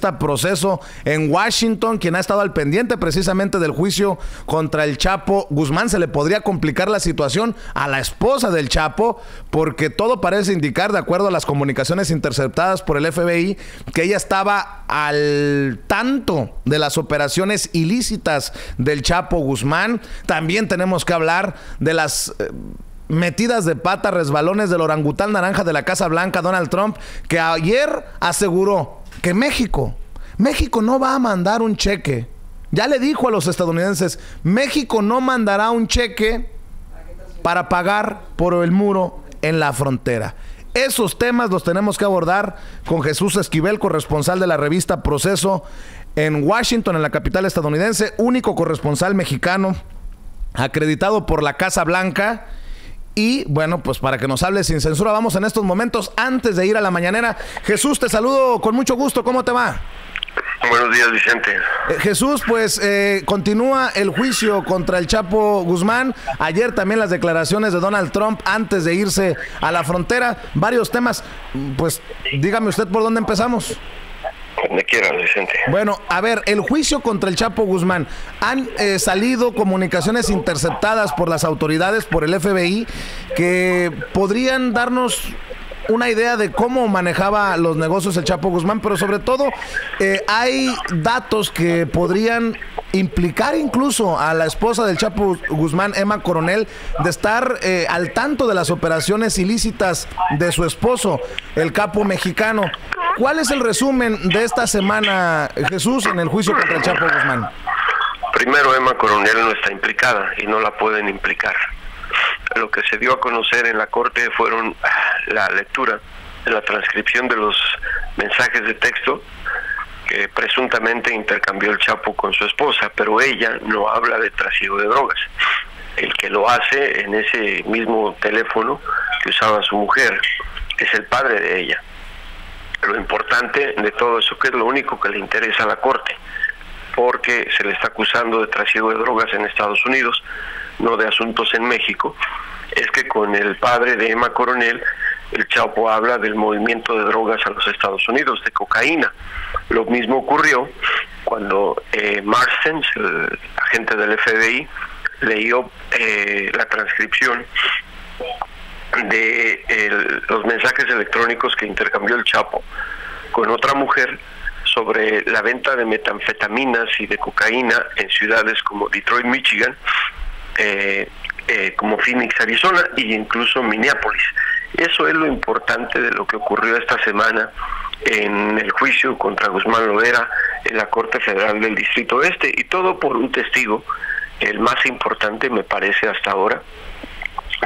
revista Proceso en Washington, quien ha estado al pendiente precisamente del juicio contra el Chapo Guzmán. Se le podría complicar la situación a la esposa del Chapo, porque todo parece indicar, de acuerdo a las comunicaciones interceptadas por el FBI, que ella estaba al tanto de las operaciones ilícitas del Chapo Guzmán. También tenemos que hablar de las metidas de pata, resbalones del orangután naranja de la Casa Blanca, Donald Trump, que ayer aseguró que México no va a mandar un cheque. Ya le dijo a los estadounidenses, México no mandará un cheque para pagar por el muro en la frontera. Esos temas los tenemos que abordar con Jesús Esquivel, corresponsal de la revista Proceso en Washington, en la capital estadounidense, único corresponsal mexicano acreditado por la Casa Blanca. Y bueno, pues para que nos hable sin censura, vamos en estos momentos, antes de ir a la mañanera. Jesús, te saludo con mucho gusto, ¿cómo te va? Buenos días, Vicente. Jesús, pues continúa el juicio contra el Chapo Guzmán. Ayer también las declaraciones de Donald Trump antes de irse a la frontera. Varios temas, pues dígame usted por dónde empezamos. Donde quieras, Vicente. Bueno, a ver, el juicio contra el Chapo Guzmán. Han salido comunicaciones interceptadas por las autoridades, por el FBI, que podrían darnos una idea de cómo manejaba los negocios el Chapo Guzmán, pero sobre todo hay datos que podrían implicar incluso a la esposa del Chapo Guzmán, Emma Coronel, de estar al tanto de las operaciones ilícitas de su esposo, el capo mexicano. ¿Cuál es el resumen de esta semana, Jesús, en el juicio contra el Chapo Guzmán? Primero, Emma Coronel no está implicada y no la pueden implicar. Lo que se dio a conocer en la corte fueron la lectura de la transcripción de los mensajes de texto que presuntamente intercambió el Chapo con su esposa, pero ella no habla de trasiego de drogas. El que lo hace en ese mismo teléfono que usaba su mujer es el padre de ella. Lo importante de todo eso, que es lo único que le interesa a la corte, porque se le está acusando de trasiego de drogas en Estados Unidos, no de asuntos en México, es que con el padre de Emma Coronel, el Chapo habla del movimiento de drogas a los Estados Unidos, de cocaína. Lo mismo ocurrió cuando Marsens, el agente del FBI, leyó la transcripción de los mensajes electrónicos que intercambió el Chapo con otra mujer sobre la venta de metanfetaminas y de cocaína en ciudades como Detroit, Michigan, como Phoenix, Arizona, e incluso Minneapolis. Eso es lo importante de lo que ocurrió esta semana en el juicio contra Guzmán Loera en la Corte Federal del Distrito Este, y todo por un testigo, el más importante me parece hasta ahora,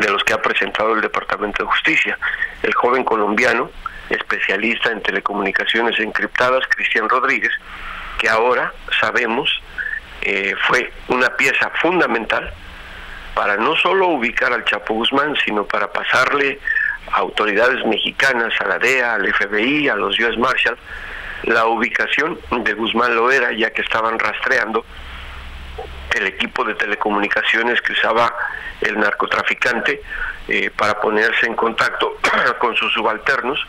de los que ha presentado el Departamento de Justicia, el joven colombiano, especialista en telecomunicaciones encriptadas, Cristian Rodríguez, que ahora sabemos fue una pieza fundamental para no solo ubicar al Chapo Guzmán, sino para pasarle a autoridades mexicanas, a la DEA, al FBI, a los US Marshals, la ubicación de Guzmán Loera, ya que estaban rastreando el equipo de telecomunicaciones que usaba el narcotraficante para ponerse en contacto con sus subalternos,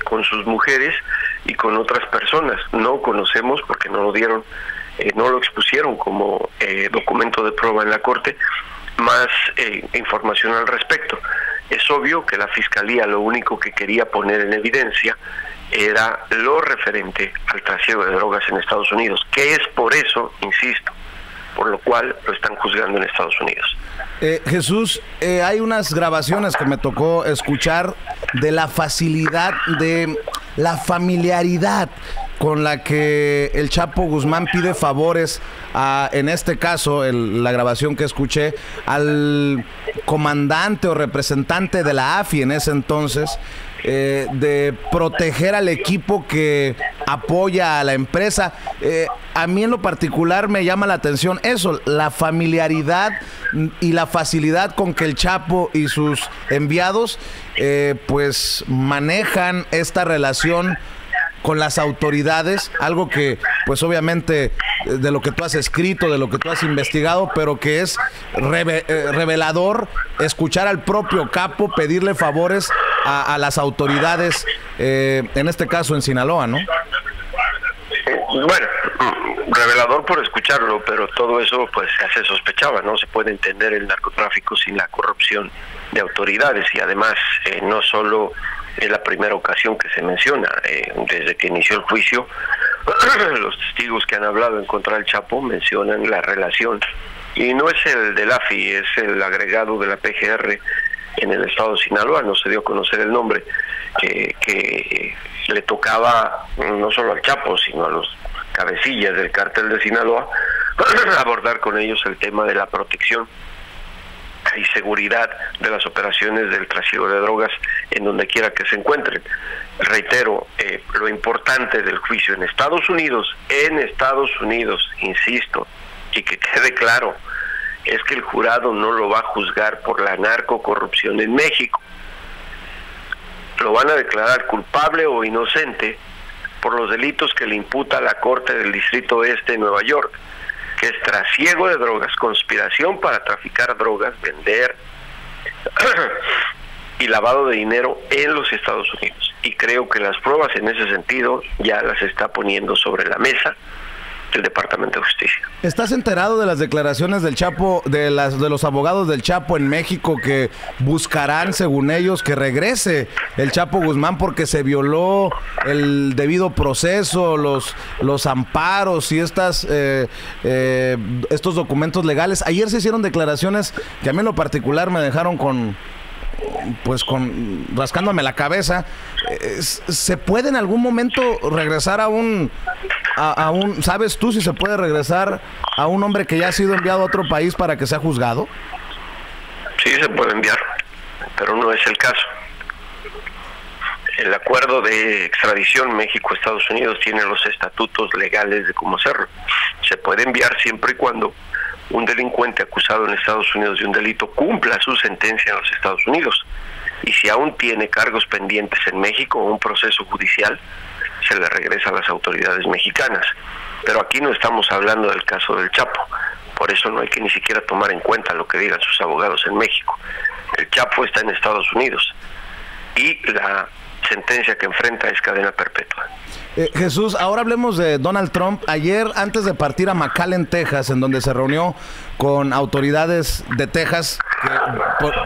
con sus mujeres y con otras personas. No conocemos porque no lo dieron, no lo expusieron como documento de prueba en la corte, más información al respecto. Es obvio que la Fiscalía lo único que quería poner en evidencia era lo referente al trasiego de drogas en Estados Unidos, que es por eso, insisto, por lo cual lo están juzgando en Estados Unidos. Jesús, hay unas grabaciones que me tocó escuchar de la facilidad, de la familiaridad con la que el Chapo Guzmán pide favores en este caso, la grabación que escuché, al comandante o representante de la AFI en ese entonces, de proteger al equipo que apoya a la empresa. A mí en lo particular me llama la atención eso, la familiaridad y la facilidad con que el Chapo y sus enviados pues manejan esta relación con las autoridades, algo que pues obviamente de lo que tú has escrito, de lo que tú has investigado, pero que es revelador escuchar al propio capo pedirle favores a las autoridades, en este caso en Sinaloa, ¿no? Bueno, revelador por escucharlo, pero todo eso pues se sospechaba, no se puede entender el narcotráfico sin la corrupción de autoridades, y además no solo es la primera ocasión que se menciona, desde que inició el juicio los testigos que han hablado en contra del Chapo mencionan la relación, y no es el del AFI, es el agregado de la PGR en el estado de Sinaloa, no se dio a conocer el nombre, que le tocaba no solo al Chapo, sino a los cabecillas del cártel de Sinaloa, abordar con ellos el tema de la protección y seguridad de las operaciones del trasiego de drogas en donde quiera que se encuentren. Reitero, lo importante del juicio en Estados Unidos, insisto, y que quede claro, es que el jurado no lo va a juzgar por la narcocorrupción en México. Lo van a declarar culpable o inocente por los delitos que le imputa la Corte del Distrito Este de Nueva York, que es trasiego de drogas, conspiración para traficar drogas, vender y lavado de dinero en los Estados Unidos. Y creo que las pruebas en ese sentido ya las está poniendo sobre la mesa el Departamento de Justicia. ¿Estás enterado de las declaraciones del Chapo, de los abogados del Chapo en México, que buscarán, según ellos, que regrese el Chapo Guzmán porque se violó el debido proceso, los amparos y estos documentos legales? Ayer se hicieron declaraciones que a mí en lo particular me dejaron rascándome la cabeza. ¿Se puede en algún momento regresar a un ¿sabes tú si se puede regresar a un hombre que ya ha sido enviado a otro país para que sea juzgado? Sí, se puede enviar, pero no es el caso. El acuerdo de extradición México-Estados Unidos tiene los estatutos legales de cómo hacerlo. Se puede enviar siempre y cuando un delincuente acusado en Estados Unidos de un delito cumpla su sentencia en los Estados Unidos. Y si aún tiene cargos pendientes en México o un proceso judicial, se le regresa a las autoridades mexicanas. Pero aquí no estamos hablando del caso del Chapo, por eso no hay que ni siquiera tomar en cuenta lo que digan sus abogados en México. El Chapo está en Estados Unidos y la sentencia que enfrenta es cadena perpetua. Jesús, ahora hablemos de Donald Trump. Ayer, antes de partir a McAllen, Texas, en donde se reunió con autoridades de Texas,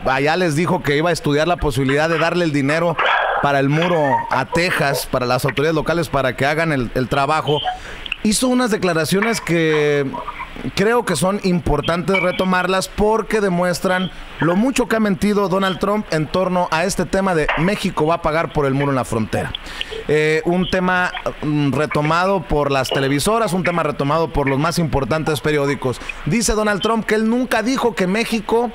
allá les dijo que iba a estudiar la posibilidad de darle el dinero para el muro a Texas, para las autoridades locales, para que hagan el trabajo. Hizo unas declaraciones que creo que son importantes retomarlas porque demuestran lo mucho que ha mentido Donald Trump en torno a este tema de México va a pagar por el muro en la frontera. Un tema retomado por las televisoras, un tema retomado por los más importantes periódicos. Dice Donald Trump que él nunca dijo que México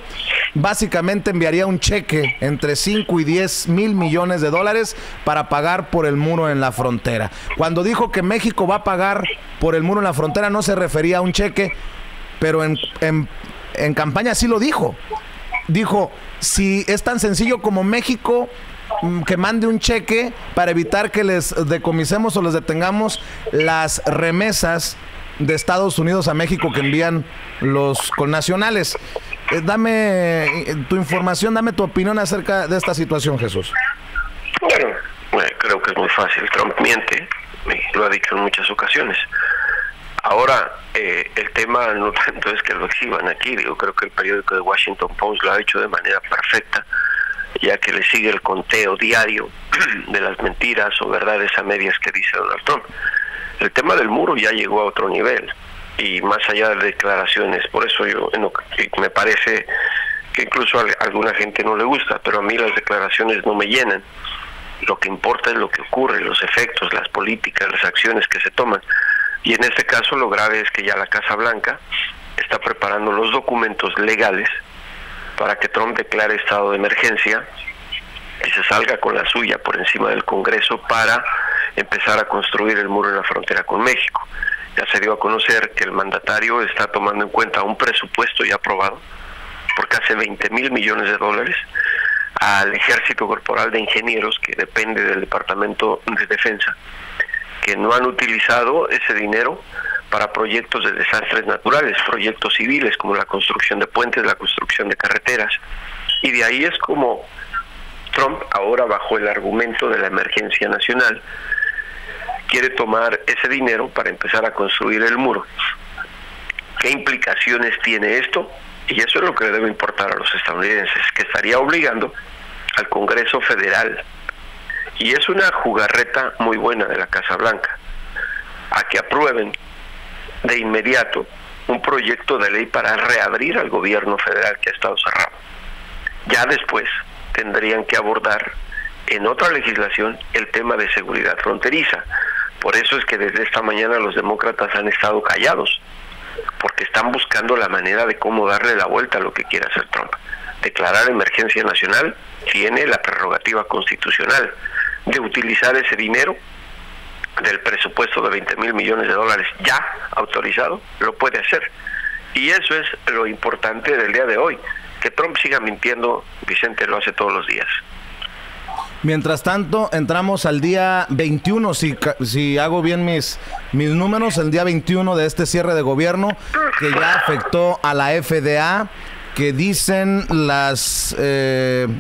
básicamente enviaría un cheque entre 5 y 10 mil millones de dólares para pagar por el muro en la frontera. Cuando dijo que México va a pagar por el muro en la frontera no se refería a un cheque, pero en campaña sí lo dijo. Dijo, si es tan sencillo como México que mande un cheque para evitar que les decomisemos o les detengamos las remesas de Estados Unidos a México que envían los connacionales. Dame tu información, dame tu opinión acerca de esta situación, Jesús. Bueno, creo que es muy fácil. Trump miente, lo ha dicho en muchas ocasiones. Ahora, el tema no tanto es que lo exhiban aquí, creo que el periódico de Washington Post lo ha hecho de manera perfecta, ya que le sigue el conteo diario de las mentiras o verdades a medias que dice Donald Trump. El tema del muro ya llegó a otro nivel, y más allá de declaraciones, por eso me parece que incluso a alguna gente no le gusta, pero a mí las declaraciones no me llenan. Lo que importa es lo que ocurre, los efectos, las políticas, las acciones que se toman. Y en este caso lo grave es que ya la Casa Blanca está preparando los documentos legales para que Trump declare estado de emergencia y se salga con la suya por encima del Congreso para empezar a construir el muro en la frontera con México. Ya se dio a conocer que el mandatario está tomando en cuenta un presupuesto ya aprobado por casi 20 mil millones de dólares al Ejército Corporal de Ingenieros, que depende del Departamento de Defensa, que no han utilizado ese dinero para proyectos de desastres naturales, proyectos civiles como la construcción de puentes, la construcción de carreteras. Y de ahí es como Trump, ahora bajo el argumento de la emergencia nacional, quiere tomar ese dinero para empezar a construir el muro. ¿Qué implicaciones tiene esto? Y eso es lo que le debe importar a los estadounidenses, que estaría obligando al Congreso Federal, y es una jugarreta muy buena de la Casa Blanca, a que aprueben de inmediato un proyecto de ley para reabrir al gobierno federal que ha estado cerrado. Ya después tendrían que abordar en otra legislación el tema de seguridad fronteriza. Por eso es que desde esta mañana los demócratas han estado callados, porque están buscando la manera de cómo darle la vuelta a lo que quiere hacer Trump. Declarar emergencia nacional, tiene la prerrogativa constitucional de utilizar ese dinero del presupuesto de $20,000 millones ya autorizado, lo puede hacer. Y eso es lo importante del día de hoy. Que Trump siga mintiendo, Vicente, lo hace todos los días. Mientras tanto, entramos al día 21, si hago bien mis números, el día 21 de este cierre de gobierno, que ya afectó a la FDA, que dicen las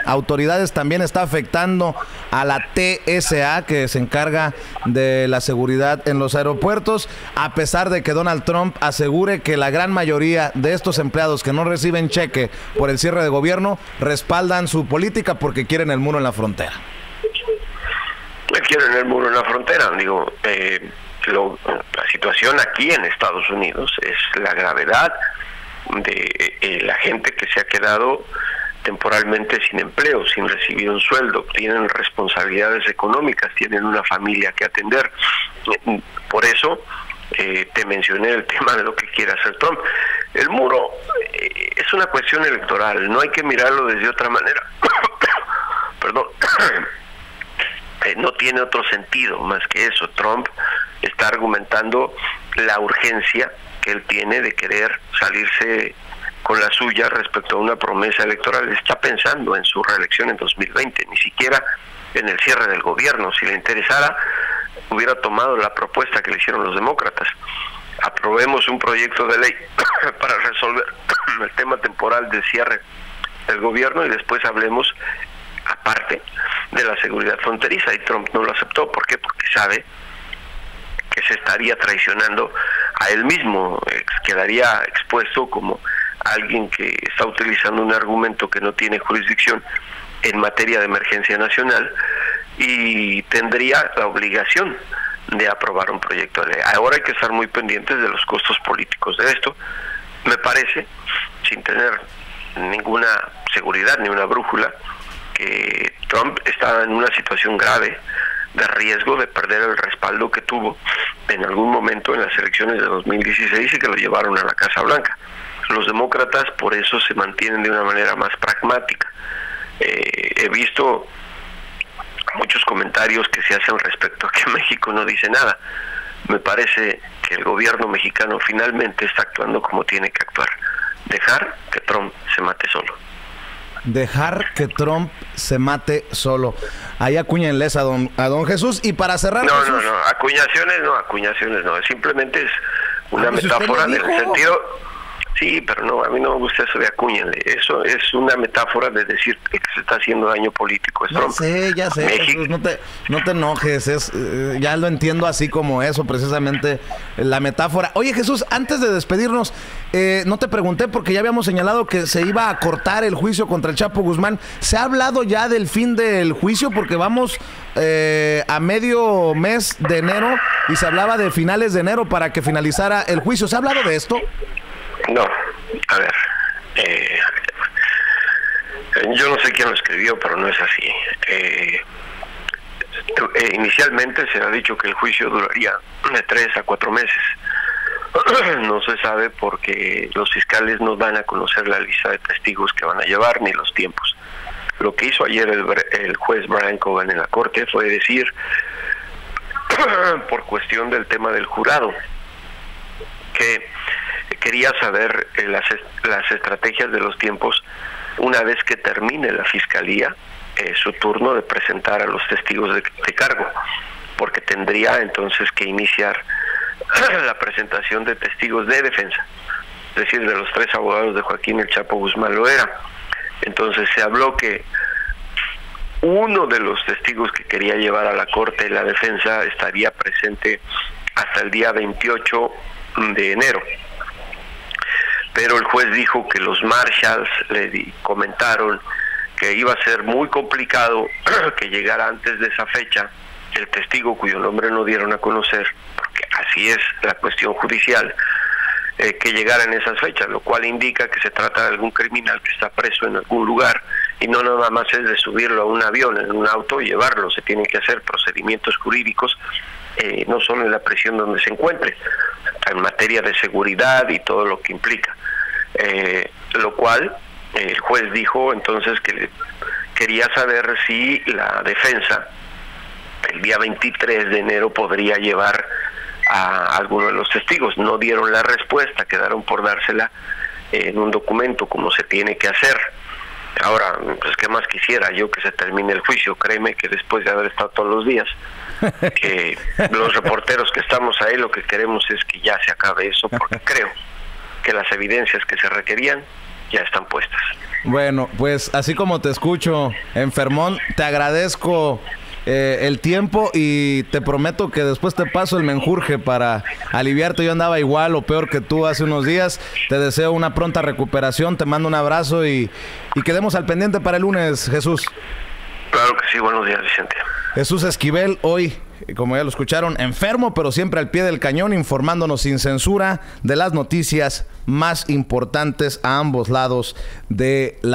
autoridades también está afectando a la TSA, que se encarga de la seguridad en los aeropuertos, a pesar de que Donald Trump asegure que la gran mayoría de estos empleados que no reciben cheque por el cierre de gobierno respaldan su política porque quieren el muro en la frontera. Quieren el muro en la frontera, digo, la situación aquí en Estados Unidos es la gravedad de la gente que se ha quedado temporalmente sin empleo, sin recibir un sueldo, tienen responsabilidades económicas, tienen una familia que atender. Por eso te mencioné el tema de lo que quiere hacer Trump. El muro es una cuestión electoral, no hay que mirarlo desde otra manera. Perdón. No tiene otro sentido más que eso. Trump está argumentando la urgencia que él tiene de querer salirse con la suya respecto a una promesa electoral. Está pensando en su reelección en 2020, ni siquiera en el cierre del gobierno. Si le interesara, hubiera tomado la propuesta que le hicieron los demócratas. Aprobemos un proyecto de ley para resolver el tema temporal del cierre del gobierno y después hablemos aparte de la seguridad fronteriza, y Trump no lo aceptó. ¿Por qué? Porque sabe que se estaría traicionando a él mismo, quedaría expuesto como alguien que está utilizando un argumento que no tiene jurisdicción en materia de emergencia nacional y tendría la obligación de aprobar un proyecto de ley. Ahora hay que estar muy pendientes de los costos políticos de esto. Me parece, sin tener ninguna seguridad ni una brújula, que Trump está en una situación grave de riesgo de perder el respaldo que tuvo en algún momento en las elecciones de 2016 y que lo llevaron a la Casa Blanca. Los demócratas por eso se mantienen de una manera más pragmática. He visto muchos comentarios que se hacen respecto a que México no dice nada. Me parece que el gobierno mexicano finalmente está actuando como tiene que actuar. Dejar que Trump se mate solo. Dejar que Trump se mate solo. Ahí acuñenles a don Jesús. Y para cerrar... No, Jesús, acuñaciones no. Simplemente es una metáfora en el sentido... Sí, pero no, a mí no me gusta eso de acúñenle. Eso es una metáfora de decir que se está haciendo daño político. Ya sé, Jesús, no te enojes. Ya lo entiendo así como eso, precisamente la metáfora. Oye, Jesús, antes de despedirnos, no te pregunté porque ya habíamos señalado que se iba a cortar el juicio contra el Chapo Guzmán. ¿Se ha hablado ya del fin del juicio? Porque vamos a medio mes de enero y se hablaba de finales de enero para que finalizara el juicio. ¿Se ha hablado de esto? No, a ver, yo no sé quién lo escribió, pero no es así. Inicialmente se ha dicho que el juicio duraría de 3 a 4 meses. No se sabe porque los fiscales no van a conocer la lista de testigos que van a llevar ni los tiempos. Lo que hizo ayer el juez Brian Cogan en la corte fue decir, por cuestión del tema del jurado, que quería saber las estrategias de los tiempos una vez que termine la fiscalía su turno de presentar a los testigos de cargo, porque tendría entonces que iniciar la presentación de testigos de defensa, es decir, de los 3 abogados de Joaquín El Chapo Guzmán Loera. Entonces se habló que uno de los testigos que quería llevar a la corte la defensa estaría presente hasta el día 28 de enero. Pero el juez dijo que los marshals le comentaron que iba a ser muy complicado que llegara antes de esa fecha el testigo cuyo nombre no dieron a conocer, porque así es la cuestión judicial, que llegara en esas fechas, lo cual indica que se trata de algún criminal que está preso en algún lugar y no nada más es de subirlo a un avión, en un auto y llevarlo. Se tienen que hacer procedimientos jurídicos, no solo en la prisión donde se encuentre, en materia de seguridad y todo lo que implica. Lo cual el juez dijo entonces que quería saber si la defensa el día 23 de enero podría llevar a alguno de los testigos. No dieron la respuesta, quedaron por dársela en un documento como se tiene que hacer. Ahora, pues qué más quisiera yo que se termine el juicio. Créeme que después de haber estado todos los días, que los reporteros que estamos ahí lo que queremos es que ya se acabe eso, porque creo que las evidencias que se requerían ya están puestas. Bueno, pues así como te escucho, enfermón, te agradezco el tiempo y te prometo que después te paso el menjurje para aliviarte. Yo andaba igual o peor que tú hace unos días. Te deseo una pronta recuperación, te mando un abrazo y quedemos al pendiente para el lunes, Jesús. Claro que sí, buenos días, Vicente. Jesús Esquivel, hoy, como ya lo escucharon, enfermo, pero siempre al pie del cañón, informándonos sin censura de las noticias más importantes a ambos lados de la